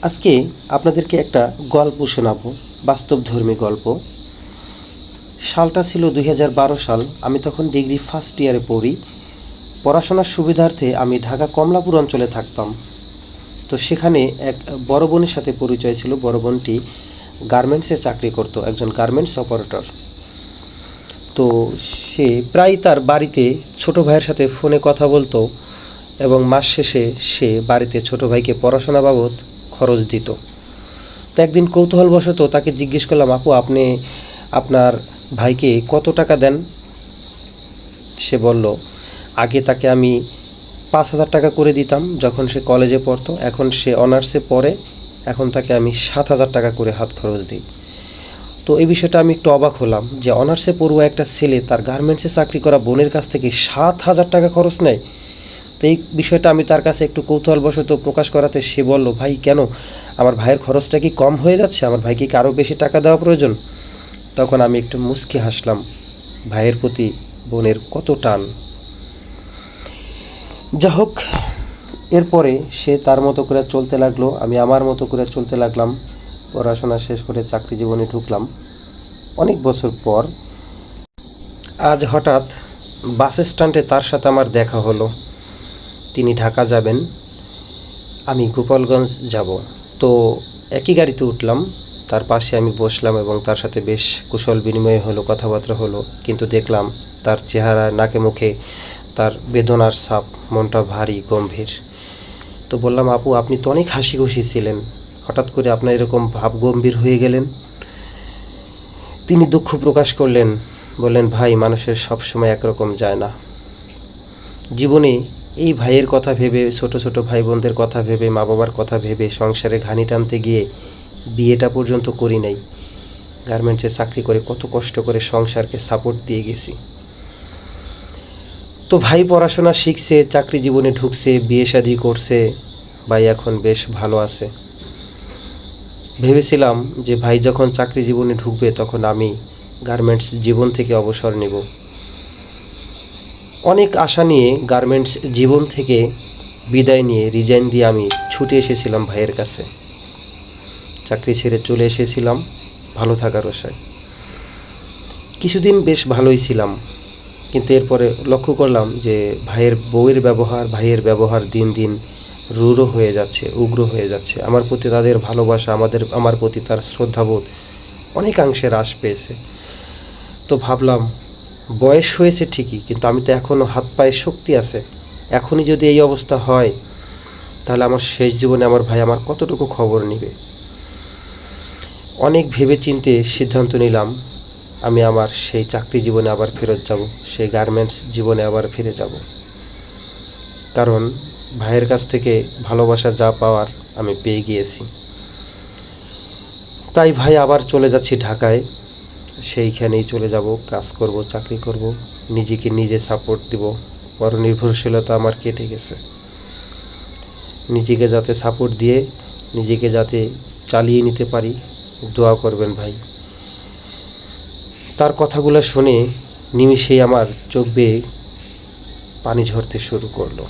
আজকে আপনাদেরকে একটা গল্প শোনাবো, বাস্তবধর্মী গল্প। সালটা ছিল 2012 সাল। আমি তখন ডিগ্রি ফার্স্ট ইয়ারে পড়ি। পড়াশোনার সুবিধার্থে আমি ঢাকা কমলাপুর অঞ্চলে থাকতাম। তো সেখানে এক বড় বোনের সাথে পরিচয় ছিল। বড় বোনটি গার্মেন্টসে চাকরি করতো, একজন গার্মেন্টস অপারেটর। তো সে প্রায় তার বাড়িতে ছোট ভাইয়ের সাথে ফোনে কথা বলতো এবং মাস শেষে সে বাড়িতে ছোট ভাইকে পড়াশোনা বাবদ খরচ দিত। তো একদিন কৌতূহলবশত তাকে জিজ্ঞেস করলাম, আপু আপনি আপনার ভাইকে কত টাকা দেন? সে বলল, আগে তাকে আমি 5,000 টাকা করে দিতাম যখন সে কলেজে পড়তো। এখন সে অনার্সে পড়ে, এখন তাকে আমি 7,000 টাকা করে হাত খরচ দিই। তো এই বিষয়টা আমি একটু অবাক হলাম যে অনার্সে পড়ুয়া একটা ছেলে তার গার্মেন্টসে চাকরি করা বোনের কাছ থেকে 7,000 টাকা খরচ নেয়। তো এই বিষয়টা আমি তার কাছে একটু কৌতূহলবশত প্রকাশ করাতে সে বলল, ভাই কেন, আমার ভাইয়ের খরচটা কি কম হয়ে যাচ্ছে? আমার ভাইকে কি আরও বেশি টাকা দেওয়া প্রয়োজন? তখন আমি একটু মুচকি হাসলাম। ভাইয়ের প্রতি বোনের কত টান! যা হোক, এরপরে সে তার মতো করে চলতে লাগলো, আমি আমার মতো করে চলতে লাগলাম। পড়াশোনা শেষ করে চাকরি জীবনে ঢুকলাম অনেক বছর পর। আজ হঠাৎ বাস স্ট্যান্ডে তার সাথে আমার দেখা হলো। তিনি ঢাকা যাবেন, আমি গোপালগঞ্জ যাব। তো একই গাড়িতে উঠলাম, তার পাশে আমি বসলাম এবং তার সাথে বেশ কুশল বিনিময় হলো, কথাবার্তা হলো। কিন্তু দেখলাম তার চেহারা, নাকে মুখে তার বেদনার ছাপ, মনটা ভারী গম্ভীর। তো বললাম, আপু আপনি তো অনেক হাসি খুশি ছিলেন, হঠাৎ করে আপনার এরকম ভাব গম্ভীর হয়ে গেলেন? তিনি দুঃখ প্রকাশ করলেন, বললেন, ভাই মানুষের সব সময় একরকম যায় না। জীবনে এই ভাইয়ের কথা ভেবে, ছোট ছোট ভাই বোনদের কথা ভেবে, মা বাবার কথা ভেবে সংসারে ঘানি টানতে গিয়ে বিয়েটা পর্যন্ত করি নাই। গার্মেন্টসে চাকরি করে কত কষ্ট করে সংসারকে সাপোর্ট দিয়ে গেছি। তো ভাই পড়াশোনা শিখছে, চাকরি জীবনে ঢুকছে, বিয়ে শাদী করছে, ভাই এখন বেশ ভালো আছে। ভেবেছিলাম যে ভাই যখন চাকরি জীবনে ঢুকবে তখন আমি গার্মেন্টস জীবন থেকে অবসর নেব। অনেক আশা নিয়ে গার্মেন্টস জীবন থেকে বিদায় নিয়ে, রিজাইন দিয়ে আমি ছুটে এসেছিলাম ভাইয়ের কাছে। চাকরি ছেড়ে চলে এসেছিলাম ভালো থাকার আশায়। কিছুদিন বেশ ভালোই ছিলাম, কিন্তু এরপরে লক্ষ্য করলাম যে ভাইয়ের ব্যবহার দিন দিন রূঢ় হয়ে যাচ্ছে, উগ্র হয়ে যাচ্ছে। আমার প্রতি তাদের ভালোবাসা, আমার প্রতি তার শ্রদ্ধাবোধ অনেকাংশে হ্রাস পেয়েছে। তো ভাবলাম, বয়স হয়েছে ঠিকই, কিন্তু আমি তো এখনও হাত পায়ে শক্তি আছে। এখনই যদি এই অবস্থা হয় তাহলে আমার শেষ জীবনে আমার ভাই আমার কতটুকু খবর নেবে? অনেক ভেবে চিন্তে সিদ্ধান্ত নিলাম, আমি আমার সেই চাকরি জীবনে আবার ফেরত যাব, সেই গার্মেন্টস জীবনে আবার ফিরে যাব। কারণ ভাইয়ের কাছ থেকে ভালোবাসা যা পাওয়ার আমি পেয়ে গিয়েছি। তাই ভাই আবার চলে যাচ্ছি ঢাকায়। সেইখানেই চলে যাব, কাজ করব, চাকরি করব, নিজেকে নিজে সাপোর্ট দিব। পরনির্ভরশীলতা আমার কেটে গেছে। নিজেকে যাতে সাপোর্ট দিয়ে নিজেকে যাতে চালিয়ে নিতে পারি, দোয়া করবেন ভাই। তার কথাগুলো শুনে নিমিষেই আমার চোখ বেয়ে পানি ঝরতে শুরু করলো।